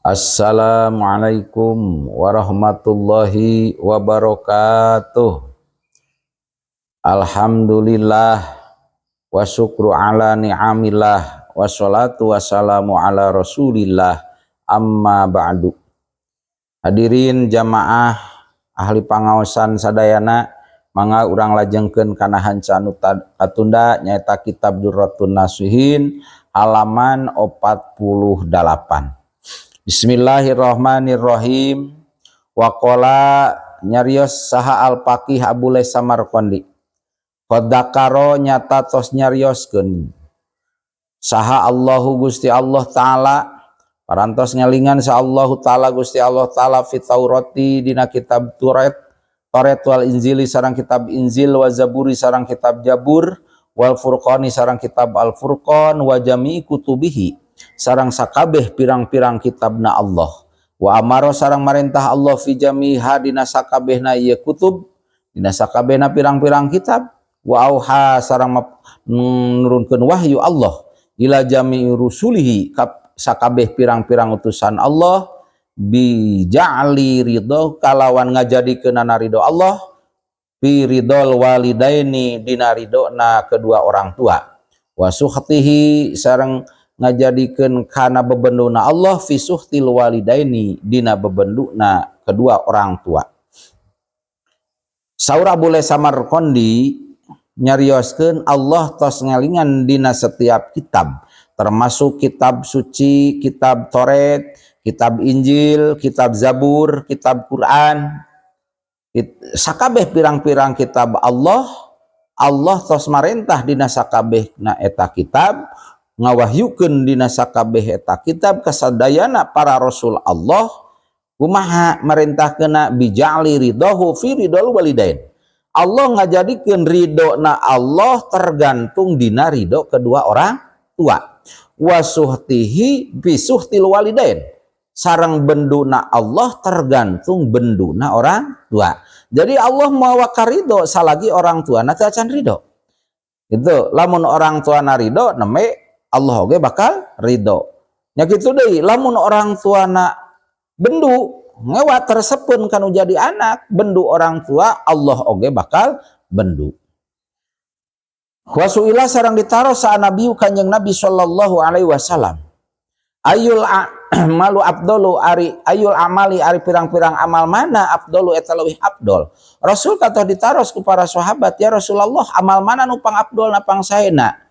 Assalamualaikum warahmatullahi wabarakatuh. Alhamdulillah wa syukru ala ni'amillah wa salatu wassalamu ala rasulillah amma ba'du. Hadirin jamaah ahli pangaosan sadayana, mangga urang lajengkeun kana hancanu katunda nyaeta kitab Durratun Nasihin halaman 48. Bismillahirrahmanirrahim. Waqala nyarios saha al-Faqih Abulay Samarqandi. Qadzakaro nyata tos nyarioskeun saha Allahu Gusti Allah Ta'ala parantos ngalingan sa Allahu Ta'ala Gusti Allah Ta'ala fi Taurati dina kitab Toret wal Injili sareng kitab Injil wa Zaburi sareng kitab Jabur wal Furqani sareng kitab Al-Furqan wa jami'i kutubihi sarang sakabeh pirang-pirang kitabna Allah wa amaro sarang marintah Allah fi jamiha dina sakabehna ieu kutub dina sakabehna pirang-pirang kitab wa auha sarang nurunkeun wahyu Allah ila jami'i rusulihi sakabeh pirang-pirang utusan Allah bi ja'li ridho kalawan ngajadikeunana ridho Allah fi ridhol walidaini dina ridona kedua orang tua wa sukhtihi sareng ngajadikeun kana bebenduna Allah fi suhtil walidaini dina bebenduna kedua orang tua. Saur Abulay Samarqandi nyarioskeun Allah tos ngalingan dina setiap kitab termasuk kitab suci, kitab Toret, kitab Injil, kitab Zabur, kitab Quran, sakabeh pirang-pirang kitab Allah tos marentah dina sakabehna eta kitab ngawahyukeun dina sakabeh eta kitab kasadayana para rasul Allah kumaha marentahkeuna bija'li ridahu fi ridhol walidain. Allah ngajadikeun ridona Allah tergantung dina ridho kedua orang tua. Wa suhtihi bi suhtil walidain. Sareng benduna Allah tergantung benduna orang tua. Jadi Allah mawa karidho salagi orang tua na teu acan ridho. Itu lamun orang tua na ridho neme Allah oge bakal ridho. Nya kitu deui lamun orang tuana bendu ngewat tersepun kanu jadi anak bendu orang tua Allah oge bakal bendu. Wasuila sareng ditaros sa Nabi Kanjeng Nabi sallallahu alaihi wasallam. Ayul malu abdolu ayul amali ari pirang-pirang amal mana abdolu eta leuwih abdol. Rasul kata ditaros ku para sahabat, ya Rasulullah amal mana nu pang abdol na pang saena?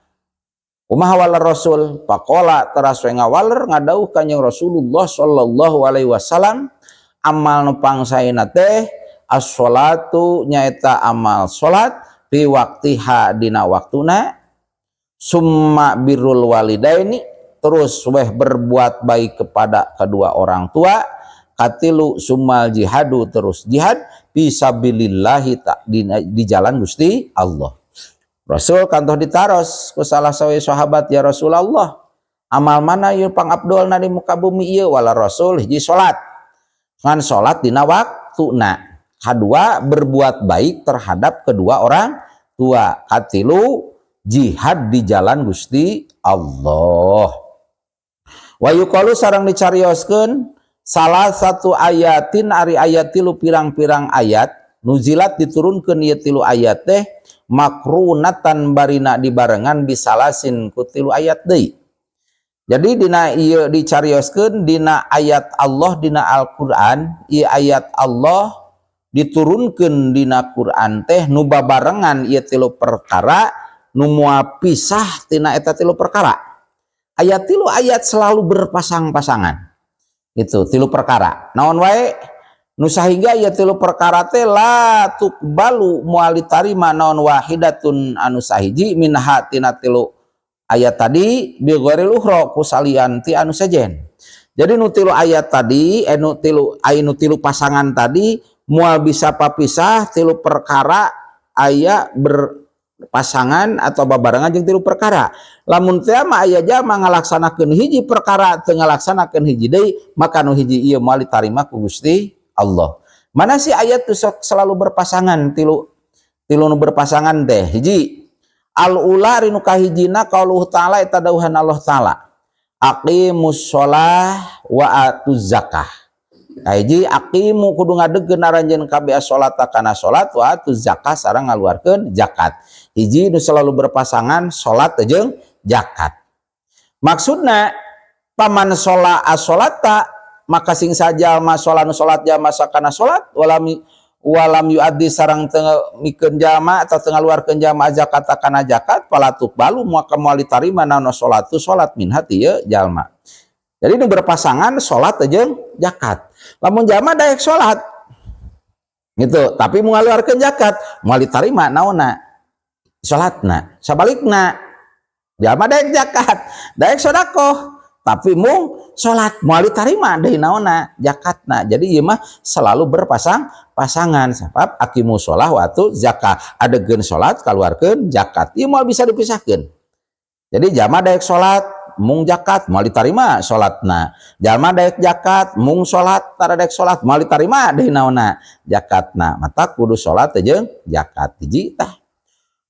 Kumaha walar Rasul pakola teras we ngawaler ngadauh Kanjeng Rasulullah sallallahu alaihi wasallam amal nu pangsaena teh as-sholatu nyaeta amal salat fi waqtiha dina waktuna summa birrul walidaini terus weh berbuat baik kepada kedua orang tua katilu summal jihadu terus jihad fisabilillahi di jalan Gusti Allah. Rasul kantos ditaros ku salah sawe sahabat, ya Rasulullah amal mana ieu pang abdolna di muka bumi ieu? Wala Rasul hiji salat ngan salat dina waktuna, kadua berbuat baik terhadap kedua orang tua, katilu jihad di jalan Gusti Allah. Wa yuqalu sareng dicarioskeun salah satu ayatin ari ayat tilu pirang-pirang ayat nuzilat diturunkeun ieu tilu ayat teh makrunatan barina dibarengan bisalasin kutilu ayat deui. Jadi dina ieu dicarioskeun dina ayat Allah dina Al-Qur'an, ieu ayat Allah diturunkeun dina Qur'an teh nu babarengan ieu tilu perkara nu moal pisah tina eta tilu perkara. Ayat tilu ayat selalu berpasang-pasangan. Itu tilu perkara. Naon wae nu sahingga ieu tilu perkara teh la tuqbalu moal ditarima naon wahidatun anu sahiji minha tina tilu ayat tadi bi ghairil ukhra ku salian ti anu sejen. Jadi nu tilu ayat tadi nu tilu pasangan tadi moal bisa papisah tilu perkara aya berpasangan atau babarengan jeung tilu perkara. Lamun teu mah aya jalma ngalaksanakeun hiji perkara teu ngalaksanakeun hiji deui maka nu hiji ieu moal ditarima ku Gusti Allah. Mana sih ayat itu selalu berpasangan tilu nu berpasangan teh hiji al ula rinu kahijina qauluhu ta'ala eta dawuhan Allah Ta'ala aqimus sholah wa atuz zakah. Hiji aqimu kudu ngadegkeun aranjeun kabeh salata kana salat wa atuz zakah sareng ngaluarkeun zakat. Hiji nu selalu berpasangan salat jeung zakat. Maksudna paman sholat as-sholata maka sing saja ma sholat jama sakana sholat walam yuaddi sarang mikeun jama atau ngaluarkeun jama zakat kana zakat palatuk balu maka moal ditarima naon sholatu sholat min hati ya jalma. Jadi nu berpasangan sholat jeung zakat. Lamun jama daek sholat gitu tapi mau ngaluarkeun zakat moal ditarima naonna sholatna. Sabalikna jalma daek zakat daek sedekah tapi mung sholat moal ditarima deui naonna zakatna. Jadi ieu mah selalu pasangan sebab aqimu sholah wa atu zakah adegeun sholat kaluarkeun zakat ieu moal bisa dipisahkeun. Jadi jalma daek sholat mung zakat moal ditarima sholatna, jalma daek zakat mung sholat tara daek sholat moal ditarima deui naonna zakatna. Mata kudu sholat jeung zakat hiji tah.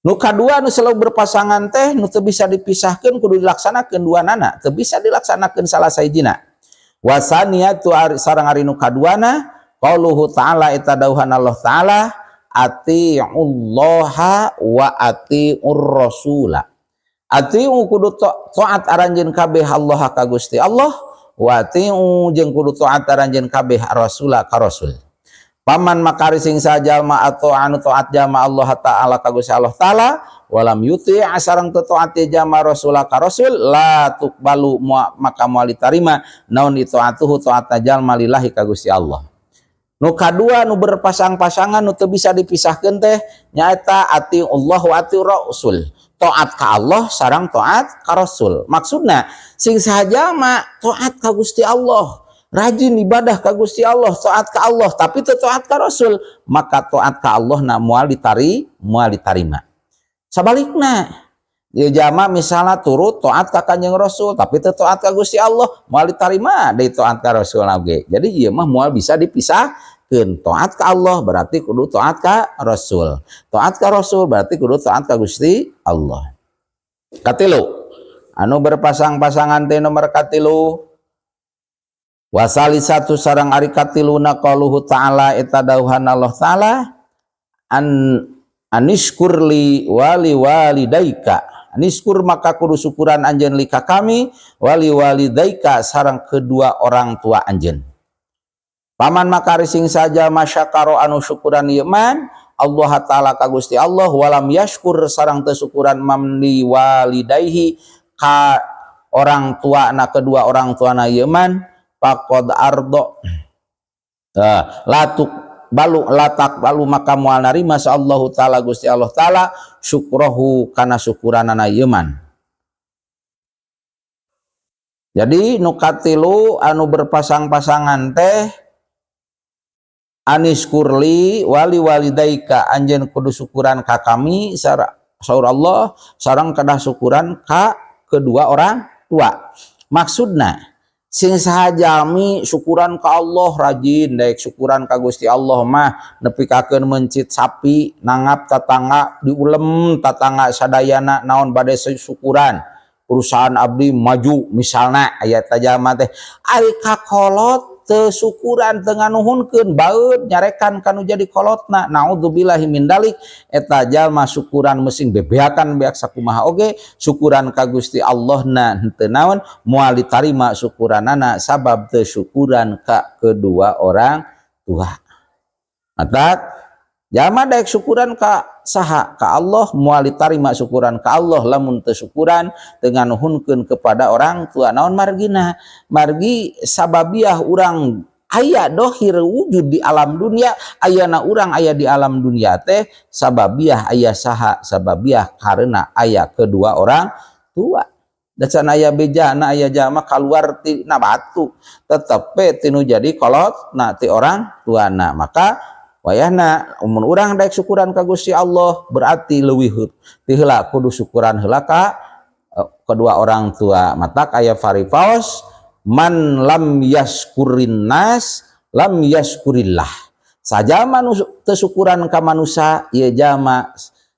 Nu kadua nu selalu berpasangan teh nu teu bisa dipisahkeun kudu dilaksanakeun duanana, teu bisa dilaksanakeun salah sahijina. Wasaniyatu sareng ari nu kaduana qauluhu ta'ala eta dauhan Allah taala atiullaha wa atiur rasula. Atiu kudu taat aranjeun kabeh Allah ka Gusti Allah wa atiu jeung kudu taat aranjeun kabeh rasula ka rasul. Paman makari sing sajalma atau anu taat jama Allah taala ka Gusti Allah taala walam yuti asarang taat jama rasula ka rasul la tuqbalu maka moal ditarima naon itu atuhu taat jalma lillahi ka Gusti Allah. Nu kadua nu berpasang-pasangan nu teu bisa dipisahkeun teh nyaeta ati Allah wa ati rasul. Taat ka Allah sareng taat ka rasul. Maksudna sing sajalma taat ka Gusti Allah, rajin ibadah ka Gusti Allah, taat ka Allah tapi teu taat ka Rasul, maka taat ka Allah na moal ditarima. Sabalikna, ieu jalma misalna turut taat ka Kanjeng Rasul tapi teu taat ka Gusti Allah, moal ditarima deui taat ka Rasul oge. Jadi ieu mah moal bisa dipisahkeun. Taat ka Allah berarti kudu taat ka Rasul. Taat ka Rasul berarti kudu taat ka Gusti Allah. Katilu, anu berpasang-pasangan teh nomor katilu wasali satu sarang ari katiluna qauluhu ta'ala eta dauhan Allah ta'ala anishkurli wali walidaika aniskur maka kudu syukuran anjeun li ka kami wali walidaika sareng kedua orang tua anjeun. Paman makari sing saja masyakaro anu syukuran iman Allah taala ka Gusti Allah walam yashkur sareng teu syukuran mamli walidayhi ka orang tua na kedua orang tuana iman faqad ardo latak balu maka moal narima sallallahu taala Gusti Allah taala syukrahu kana syukuranana iman. Jadi nu katilu anu berpasang-pasangan teh anis kurli wali walidaika anjeun kudu syukuran ka kami saur Allah sareng kedah syukuran ka kedua orang tua. Maksudna sing sahajalmi syukuran ka Allah rajin daek syukuran ka Gusti Allah mah nepikakeun mencit sapi nangap tatangga diulem tatangga sadayana naon bade syukuran perusahaan abdi maju misalna aya tajama teh ari kakolot teu syukuran teu nganuhunkeun baeud nyarekan kanu jadi kolotna naudzubillahi min dalik eta jalma syukuran meusing bebeakan beak sakumaha oge syukuran ka Gusti Allahna henteu naon moal ditarima syukuranana sabab teu syukuran ka kedua orang tua. Mata jalma daek syukuran ka saha ka Allah moal ditarima syukuran ka Allah lamun teu syukuran dengan nuhunkeun kepada orang tua naon margina margi sababiah urang aya dohir wujud di alam dunia ayana urang aya di alam dunia teh sababiah aya saha sababiah karena aya kedua orang tua dacan aya bejana aya jalma kaluar ti na batu tetep tinu jadi kolot na ti orang tuana maka wayahna mun urang daek syukuran ka Gusti Allah berarti leuwih ti heula kudu syukuran heula ka kedua orang tua. Matak aya faripaos man lam yaskurin nas lam yaskurillah. Sajama nu teu syukuran ka manusia ieu jalma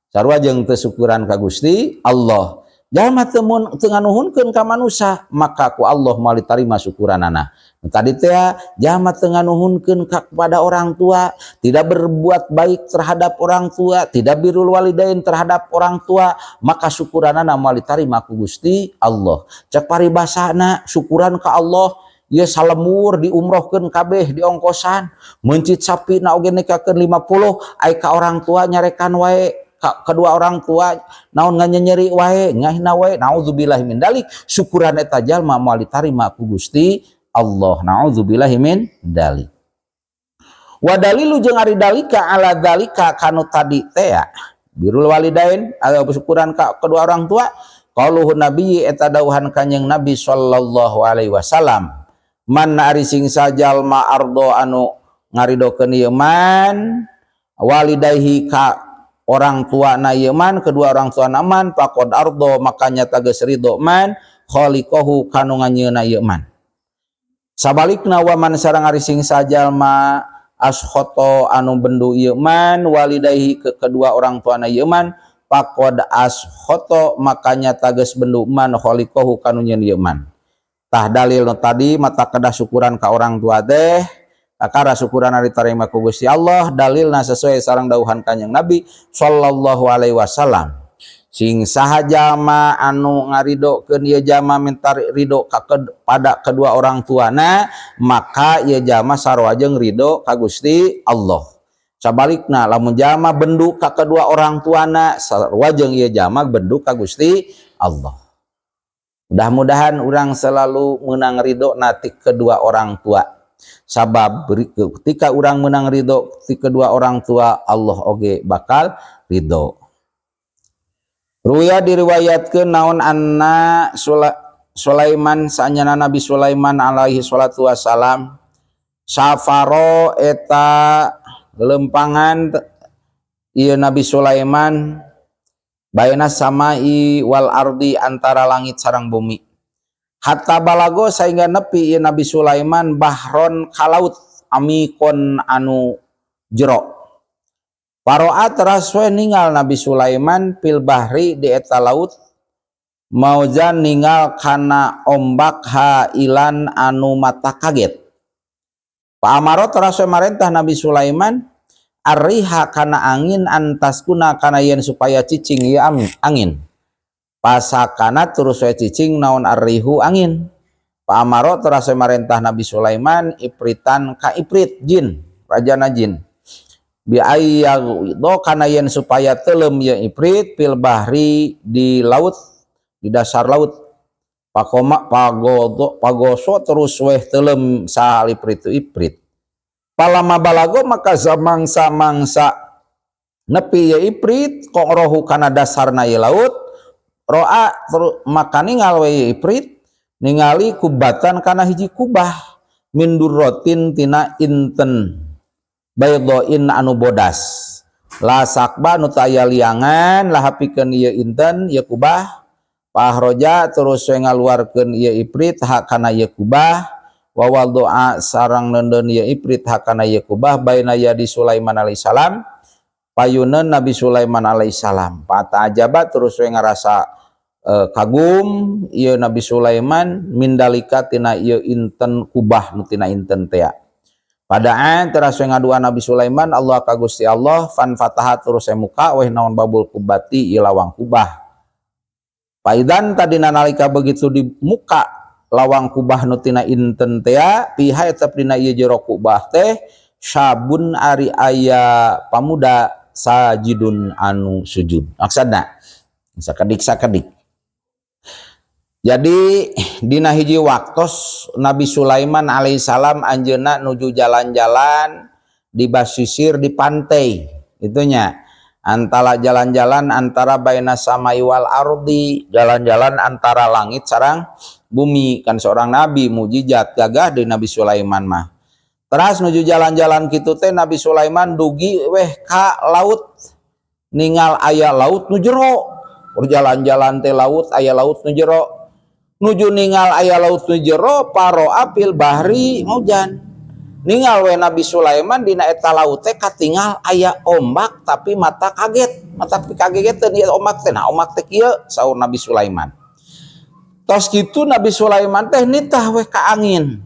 sarua jeung teu syukuran ka Gusti Allah. jalma teu nganuhunkeun ka manusia, maka ku Allah moal ditarima syukuranana. Tadi teh jalma teu nganuhunkeun kepada orang tua, tidak berbuat baik terhadap orang tua, tidak birrul walidain terhadap orang tua, maka syukuranana moal ditarima ku Gusti Allah. Cek paribasana syukuran ka Allah, ieu salemur diumrohkeun kabeh diongkosan, mencit sapi na oge nekakeun 50, ai ka orang tua nyarekan wae. Kedua orang tua naon nganyeri wae ngahina wae, naudzubillahi min dalik. Syukuran eta jalma moal ditarima ku Gusti Allah, naudzubillahi min dalik. Wa dalilu jeung ari dalika ala dalika kanu tadi teh birrul walidain syukuran ka kedua orang tua, qauluhu nabi eta dawuhan kanjing Nabi sallallahu alaihi wasallam, man ari sing sajalma ardo anu ngaridokeun ieu man walidayhi ka orang tua na yeman, kedua orang tua naman, pakod ardo makanya tages ridho man khaliqahu kanu nganyieuna yeman. Sabalikna waman sareng ari sing sajalma ashkhoto anu bendu yeman walidayhi ke kedua orang tua na yeman, pakod ashkhoto makanya tages bendu man khaliqahu kanu nyieun yeman. Tah dalil tadi mata kedah syukuran ka orang tua teh akara syukuran ari tarima ku Gusti Allah, dalilna sesuai sareng dawuhan kanjeng Nabi sallallahu alaihi wasallam, sing saha jalma anu ngaridokeun ieu jalma minta ridho pada kedua orang tuana, maka ieu jalma sarua jeung ridho ka Gusti Allah. Sabalikna lamun jalma bendu ka kedua orang tuana, sarua jeung ieu jalma bendu ka Gusti Allah. Mudah-mudahan urang selalu meunang ridho nati kedua orang tua. Sabab ketika orang menang ridho ti kedua orang tua, Allah oge bakal ridho. Ruya diriwayatkeun naon anna Sulaiman sanyana Nabi Sulaiman alaihi salatu wasalam safaro eta lempangan ieu Nabi Sulaiman baina samai wal ardi antara langit sareng bumi. Hatta balago sehingga nepi ya Nabi Sulaiman bahron kalaut amikon anu jero. Paroa teras we ningal Nabi Sulaiman pil bahri di eta laut maujan ningal kana ombak hailan anu mata kaget. Pa amaro teras we marentah Nabi Sulaiman arriha kana angin antaskuna kana yen supaya cicing ieu angin. Pasakana terus we cicing naon arrihu angin. Pa amaro terasa marentah Nabi Sulaiman ipritan ka iprit jin, rajana jin. Bi ayyadho kana yen supaya telem ya iprit pil bahri di laut, di dasar laut. Pakoma pagoso terus weh telem sahal iprit itu iprit. Palama balago maka samangsa nepi ya iprit kok rohu kana dasarna ya laut. Ro'a maka ningal we iprit ningali kubatan kana hiji kubah min durrotin tina inten baydoin anu bodas la sakba nu taya liangan lah hapikeun ieu inten ieu kubah pahroja terus we ngaluarkeun ieu iprit hak kana ieu kubah wa waldoa sareng neundeun ieu iprit hak kana ieu kubah baina yadi Sulaiman alaihissalam payuneun Nabi Sulaiman alaihissalam. Pata ajaba terus we ngarasa kagum ieu Nabi Sulaiman mindalika tina ieu inten kubah nu tina inten teh. Padaan teras we ngadua Nabi Sulaiman Allah ka Gusti Allah fan fataha terus muka weh naon babul kubati ieu lawang kubah. Paidan tadina nalika begitu di muka lawang kubah nu tina inten teh piha eta dina ieu jero kubah teh sabun ari aya pamuda sajidun anu sujud. Maksudna sakedik. Jadi dina hiji waktos Nabi Sulaiman alaihissalam anjeunna nuju jalan-jalan di basisir di pantai itunya antara jalan-jalan antara baina samai wal ardi, jalan-jalan antara langit sareng bumi. Kan seorang nabi mujizat gagah di Nabi Sulaiman mah. Teras nuju jalan-jalan kitu teh Nabi Sulaiman dugi weh ka laut ningal aya laut nu jero. Berjalan-jalan teh laut aya laut nu jero. Nuju ningal aya laut nu jero paro apil bahri maujan Ningal we Nabi Sulaiman dina eta laut teh katingal aya ombak tapi mata kaget, mata kagegeteun ieu ombak teh. Nah, ombak teh kieu saur Nabi Sulaiman. Tos kitu Nabi Sulaiman teh nitah we ka angin.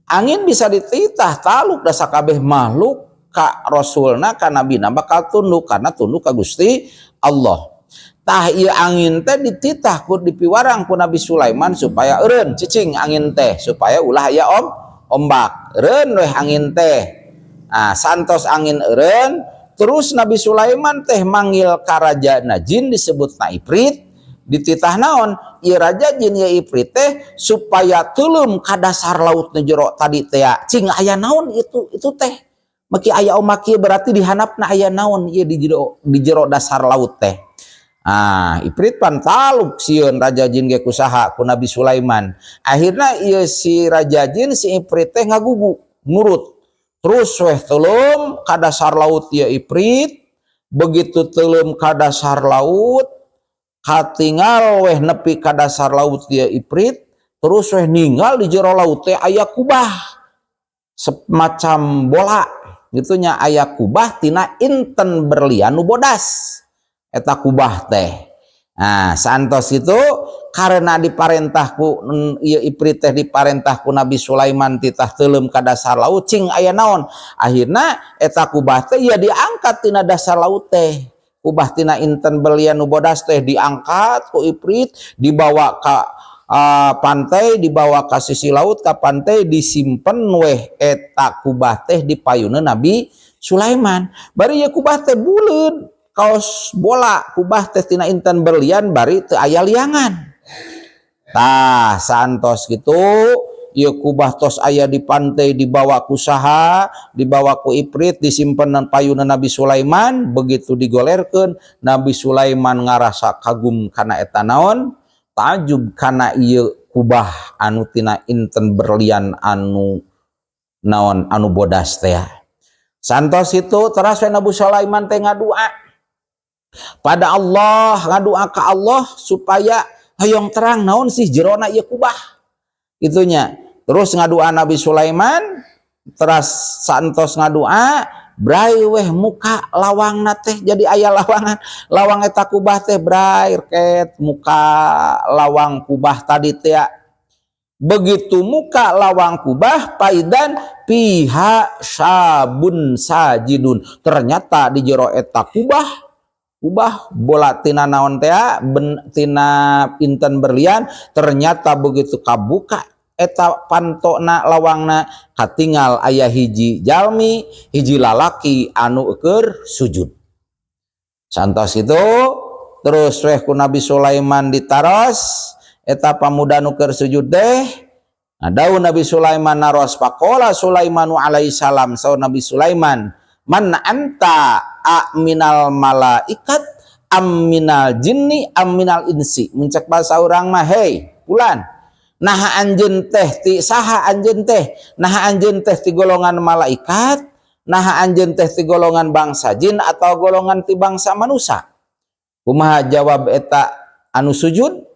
Angin bisa dititah taluk da sakabeh makhluk ka rasulna ka nabina bakal tunduk karena tunduk ka Gusti Allah. Tah ieu angin teh dititah ku dipiwarang ku Nabi Sulaiman supaya eureun cicing angin teh supaya ulah aya ombak. Eureun weh angin teh. Nah, santos angin eureun terus Nabi Sulaiman teh manggil ka rajana jin disebutna Ifrit. Dititah naon ieu raja jin ieu Ifrit teh supaya teuleum ka dasar laut nu jero tadi teh cing aya naon itu teh maki aya ombak ieu berarti di handapna aya naon ieu di jero dasar laut teh. Ah, Ifrit pan taluk sieun raja jin ge kusaha ku Nabi Sulaiman. Akhirna ieu si raja jin si Ifrit teh ngagugu nurut. Terus weh teuleum ka dasar laut ieu Ifrit. Begitu teuleum ka dasar laut katingal weh nepi ka dasar laut ieu Ifrit. Terus weh ninggal di jero laut teh aya kubah semacam bola gitunya, aya kubah tina inten berlian nu bodas. Eta kubah teh. Nah, santos itu karena diparentahku ieu Ifrit teh diparentahku Nabi Sulaiman titah teuleum ka dasar laut cing aya naon. Akhirna eta kubah teh ya diangkat tina dasar laut teh. Kubah tina inten berlian nu bodas teh diangkat ku Ifrit dibawa ka pantai, dibawa ka sisi laut ka pantai disimpen weh eta kubah teh di payuna Nabi Sulaiman. Bari ieu kubah teh buleud kaos bola kubah teh tina inten berlian bari teu aya liangan. Tah santos gitu ieu kubah tos aya di pantai dibawa ku saha, dibawa ku Ifrit disimpen payuna Nabi Sulaiman. Begitu digolerkeun Nabi Sulaiman ngarasa kagum kana eta naon, takjub kana ieu kubah anu tina inten berlian anu naon anu bodas teh. Santos itu teras Nabi Sulaiman teh ngadua pada Allah, ngadua ke Allah supaya hayong terang naon sih jerona ieu kubah itunya. Terus ngadua Nabi Sulaiman teras santos ngadua brai weh muka lawangna teh jadi aya lawangan, lawang eta kubah teh brai ket muka lawang kubah tadi teh. Begitu muka lawang kubah paidan piha sabun sajidun, ternyata di jero eta kubah bola tina naon teh tina inten berlian, ternyata begitu kabuka eta pantona lawangna katingal aya hiji jalmi hiji lalaki anu keur sujud. Santos itu terus weh ku Nabi Sulaiman ditaros eta pamuda nu keur sujud teh. Nah, daun Nabi Sulaiman naros faqala Sulaimanu alaihi salam, saur Nabi Sulaiman, man anta minal malaikat minal jinni minal insi. Muncak bahasa urang mah, hei ulan naha anjeun teh ti saha anjeun teh, naha anjeun teh ti golongan malaikat, naha anjeun teh ti golongan bangsa jin atau golongan ti bangsa manusia. Kumaha jawab eta anu sujud?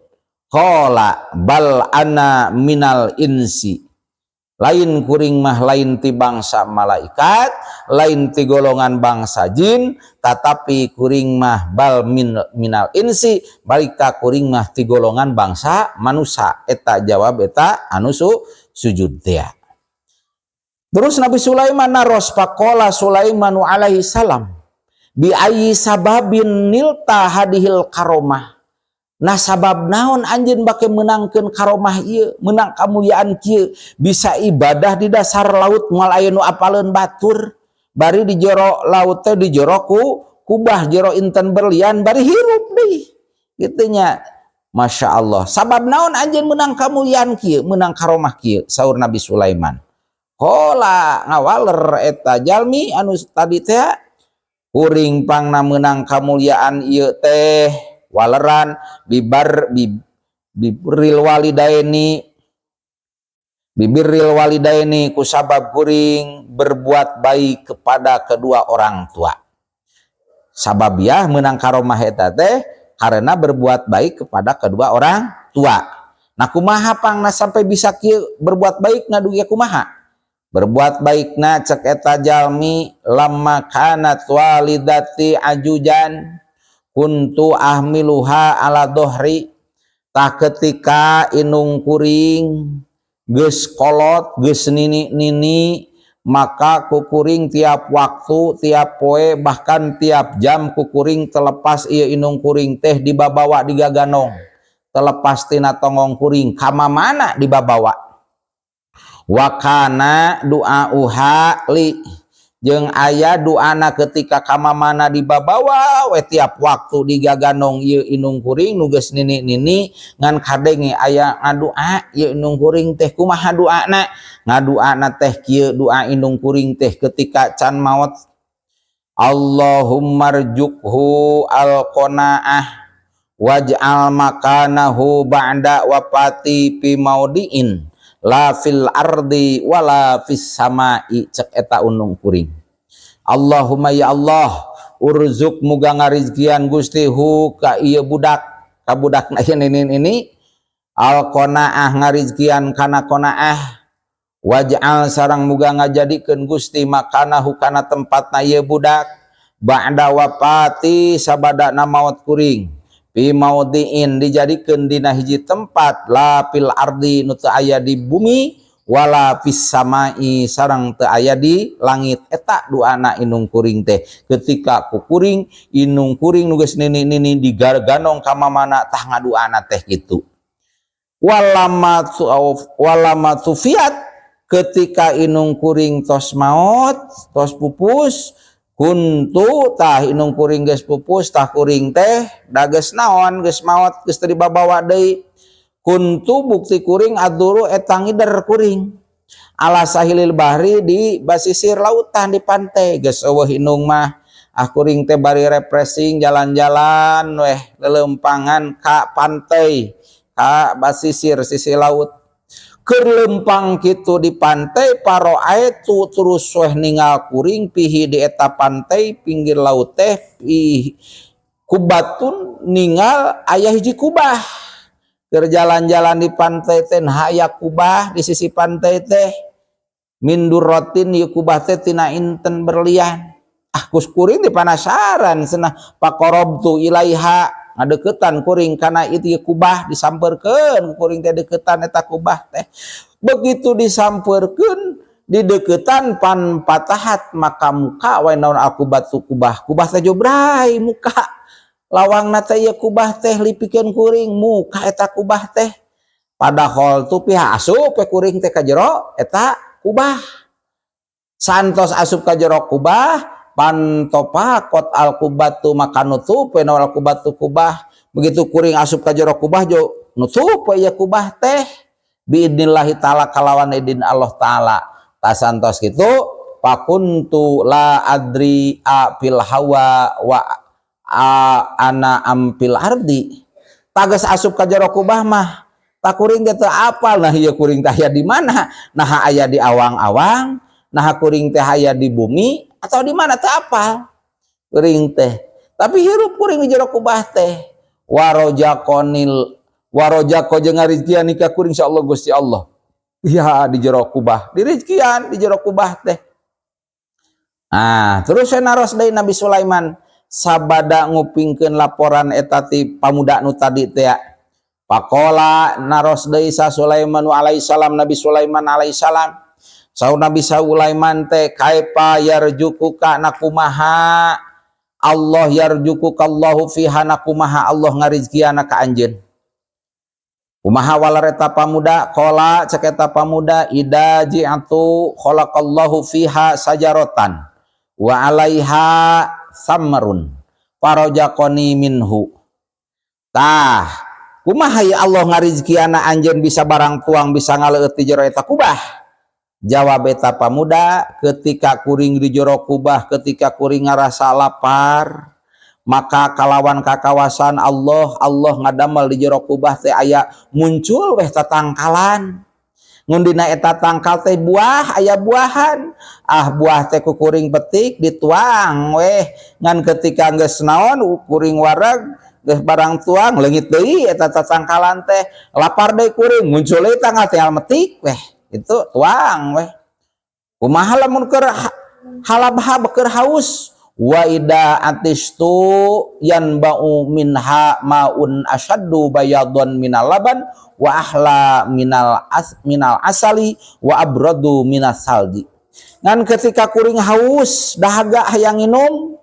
Qala bal ana minal insi, lain kuring mah lain ti bangsa malaikat, lain ti golongan bangsa jin, tetapi kuring mah bal minal insi, balika kuring mah ti golongan bangsa manusia. Eta jawab eta anu sujud teh. Terus Nabi Sulaiman naros faqala Sulaimanu alaihi salam, bi ayyi sababin nilta hadhil karomah. Nah sabab naon anjeun bake menangkeun karomah ieu, menang kamuliaan kieu, bisa ibadah di dasar laut moal aya nu apaleun batur, bari di jero laut teh di jero kubah jero inten berlian bari hirup deui kitu nya. Masya Allah, sabab naon anjeun menang kamuliaan kieu, menang karomah kieu, saur Nabi Sulaiman. Qala ngawaler eta jalmi anu tadi teh kuring pangna menang kamuliaan ieu teh waleran bibirril walidaini kusabab kuring berbuat baik kepada kedua orang tua. Sabab ya menang karomah eta teh karena berbuat baik kepada kedua orang tua. Nah kumaha pangna sampai bisa kieu berbuat baik ngadu ya kumaha? berbuat baikna cek eta jalmi lamma kanat walidati ajujan kuntu ahmiluha ala dohri, tah ketika inung kuring geus kolot geus nini maka kukuring tiap waktu tiap poe bahkan tiap jam kukuring telepas ieu inung kuring teh dibabawa digaganong telepas tina tongong kuring kama mana dibabawa. Wakana doa uha li jeung aya doana ketika kama mana dibabawa we tiap waktu digaganong ieu inung kuring nu geus nini ngan kadenge aya ngadoa ieu inung kuring teh kumaha doana ngadoana teh kieu doa inung kuring teh ketika can maot Allahumma rzuqhu al-qanaah waj'al makanahu ba'da wafati fi maudiin la fil ardi wala fis samai, cek eta unung kuring. Allahumma ya Allah urzuk muga ngarizkian Gusti hu ka ieu budak ka budakna ini al qanaah ngarizkian kana qanaah waj'al sareng muga ngajadikeun Gusti makanahu kana tempatna ieu budak ba'da wafati sabadana maot kuring fi maudiin dijadikeun dina hiji tempat la fil ardi nu teu aya di bumi wala fis samai sareng teu aya di langit. Eta doana inung kuring teh ketika ku kuring inung kuring nu geus nini diganong ka mamana tah ngadoana teh kitu. Walama tufiat ketika inung kuring tos maot tos pupus kuntu tah inung kuring geus pupus tah kuring teh da geus naon geus maot geus teu dibabawa deui kuntu bukti kuring aduru eta ngider kuring ala sahilil bahri di basisir lautan di pantai geus eueuh inung mah kuring teh bari refreshing jalan-jalan weh lelempangan ka pantai ka basisir sisi laut keur lempang kitu di pantai paroaetu terus weh ningal kuring pihi di eta pantai pinggir laut teh kubatun ningal aya hiji kubah keur jalan-jalan di pantai teh aya kubah di sisi pantai teh mindurrotin ieu kubah teh tina inten berlian kus kuring dipanasaran cenah pakorobtu ilaiha ngadeukeutan kuring kana ieu kubah disampeurkeun kuring teh deuketan eta kubah teh begitu disampeurkeun di deuketan pan patahat maka muka wae naon akubatu kubah teh jobray muka lawangna teh ieu kubah teh lipikeun kuring muka eta kubah teh padahal tu pihak asup kuring teh ka jero eta kubah santos asup ka jero kubah pantopakot al kubatu maka nutup naon al kubatu kubah begitu kuring asup ka jero kubah jo nutup ieu kubah teh biidnillahi taala kalawan idin Allah taala tasantos kitu pakuntu la adri a fil hawa wa ana ampil ardi tages asup ka jero kubah mah tak kuring teh apal nah ieu kuring teh aya di mana nah aya di awang-awang nah kuring teh aya di bumi atau di mana teh apal kuring teh tapi hirup kuring di jero kubah teh warojako jeung ngarizkian ka kuring insyaallah Gusti Allah ya di jero kubah dirizkian di jero kubah teh. Nah terus naros deui Nabi Sulaiman sabada ngupingkeun laporan eta ti pamuda nu tadi teh pakola naros deui sa Sulaiman alaihi salam Nabi Sulaiman alaihi salam saur Nabi Sulaiman teh kaifa yarjukuka nakumaha Allah yarjukukallahu fiha nakumaha Allah ngarizkiana ka anjeun kumaha walareta pamuda qala cek eta pamuda ida ji'atu khalaqallahu fiha sajaratan wa 'alaiha samrun farajaqani minhu tah kumaha ya Allah ngarizkiana anjeun bisa barang tuang bisa ngaleueut di jero eta kubah. Jawab eta pamuda ketika kuring di jero kubah ketika kuring ngarasa lapar maka kalawan kakawasan Allah ngadamel di jero kubah teh aya muncul weh tatangkalan mun dina eta tangkal teh buah aya buahan buah teh ku kuring petik dituang weh ngan ketika geus naon kuring wareg geus barang tuang leungit deui eta tatangkalan teh lapar deui kuring muncul deui tanggal teh metik weh itu tuang weh Kumaha lamun keur halabha keur haus, wa ida atistu yanba'u minha maun asyaddu bayadun minal laban wa ahla minal asali wa abradu minas saldi. Ngan ketika kuring haus dahaga hayang nginum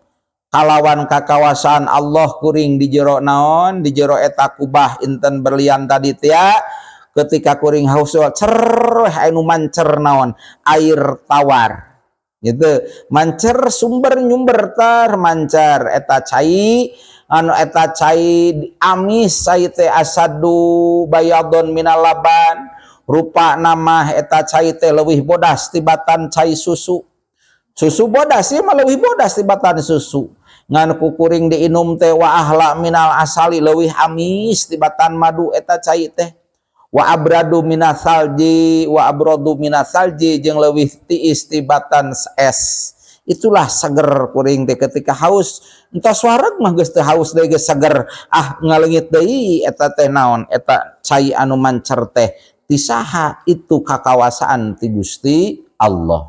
kalawan kakawasan Allah kuring di jero naon, di jero eta kubah inten berlian tadi tia, ketika kuring haus cer anu mancer naon, air tawar gitu, mancer sumber nyumber tar mancer eta cai anu eta cai amis cai teh asadu bayadun minal laban, rupa nama eta cai teh leuwih bodas tibatan cai susu bodas ieu mah leuwih bodas tibatan susu. Ngan kukuring diinum teh wa ahla minal asali leuwih amis tibatan madu eta cai teh. Wa abradu minasalji jeung leuwih tiis tibatan es. Itulah seger kuring teh ketika haus, entos wareg mah geus teu haus deui geus seger, ngaleungit deui eta teh naon, eta cai anu mancer teh ti saha? Itu kakawasaan ti Gusti Allah.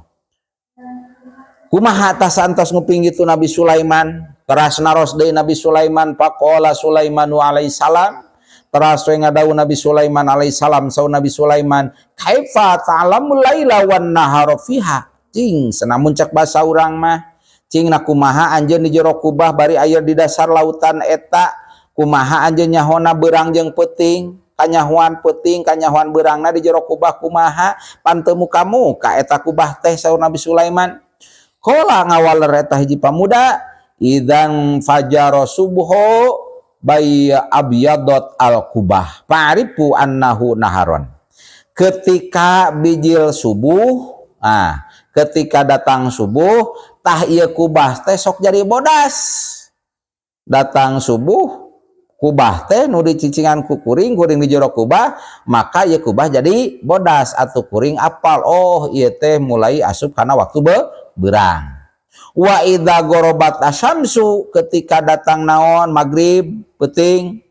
Kumaha tas antos nguping gitu Nabi Sulaiman, teras naros deui Nabi Sulaiman, faqala Sulaimanu alaihi salam, teras we ngadawu Nabi Sulaiman alaihi salam, saur Nabi Sulaiman, kaifa ta'lamul laila wan nahara fiha, cing senamun cek basa urang mah, cing na kumaha anjeun di jero kubah bari aya di dasar lautan eta, kumaha anjeun nyahona beurang jeung peuting, kanyahuan peuting kanyahuan beurangna di jero kubah kumaha, pan teu muka-muka eta kubah teh, saur Nabi Sulaiman. Qala ngawaler eta hiji pamuda, idzan fajara subho bay abyadot al kubah paripu annahu naharon. Ketika bijil subuh, ketika datang subuh tah ieu kubah teh sok jadi bodas. Datang subuh kubah teh nu dicicingan ku kuring di jero kubah, maka ieu kubah jadi bodas atuh kuring apal, oh ieu teh mulai asup kana waktu beurang. Wa idza gorobat asyamsu, ketika datang naon maghrib peuting,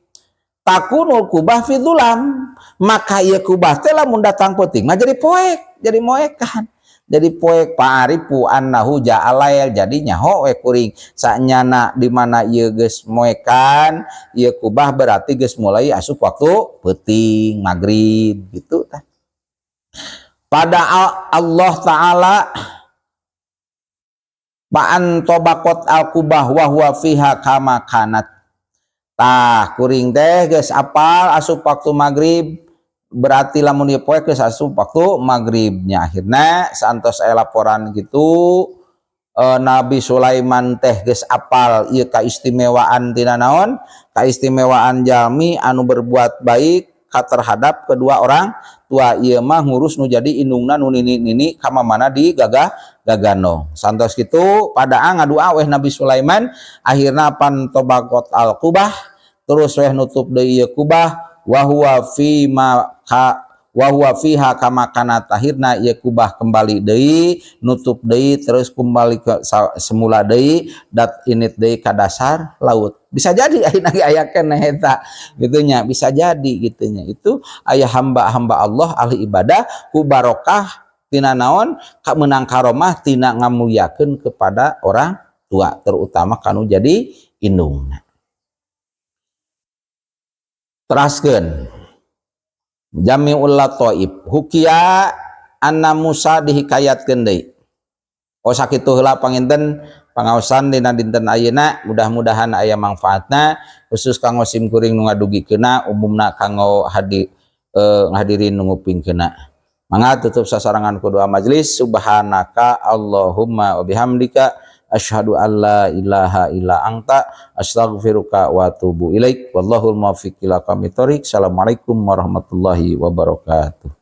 takunul kubah fi dzulam, maka ieu kubah teh lamun datang peuting mah jadi poek, jadi moekan, jadi poek. Paripu annahu ja'alail, jadi nyaho we kuring sanyana di mana ieu geus moekan, ieu kubah berarti geus mulai asup waktu peuting maghrib gitu tah. Pada Allah taala ba'an tobakot al-kubah wa huwa fiha kama kanat. Tah kuring teh geus apal asup waktu maghrib, berarti lamun ieu poe geus asup waktu maghribnya. Akhirna saantos aya laporan gitu, Nabi Sulaiman teh geus apal ieu kaistimewaan tina naon, kaistimewaan jalmi anu berbuat baik terhadap kedua orang tua. Ieu mah ngurus nu jadi indungna nu nini kama mana di gagano. Santos kitu pada ngadua weh Nabi Sulaiman, akhirna pan tobakot al kubah, terus weh nutup deui ieu kubah, wa huwa fiha kama kana, akhirna ieu kubah kembali deui, nutup deui, terus kembali ke semula deui, dat init deui ka dasar laut. Bisa jadi aya keneh eta gitunya, bisa jadi gitunya. Itu aya hamba-hamba Allah ahli ibadah ku barokah tina naon, menang karomah tina ngamuliakeun kepada orang tua, terutama kanu jadi indung. Teraskeun Jami'ul Lataif, hukia anna Musa dihikayatkeun deui. Oh sakitu heula panginten pangaosan dina dinten ayeuna, mudah-mudahan aya manfaatna khusus kanggo sim kuring nu ngadugikeunna, umumna kanggo ngahadirin nu ngupingkeunna. Mangga tutup sasarangan ku doa majelis. Subhanaka Allahumma wa bihamdika asyhadu an la ilaha illa anta astaghfiruka wa atubu ilaik. Wallahul muwaffiq ila aqwamit thoriq. Assalamualaikum warahmatullahi wabarakatuh.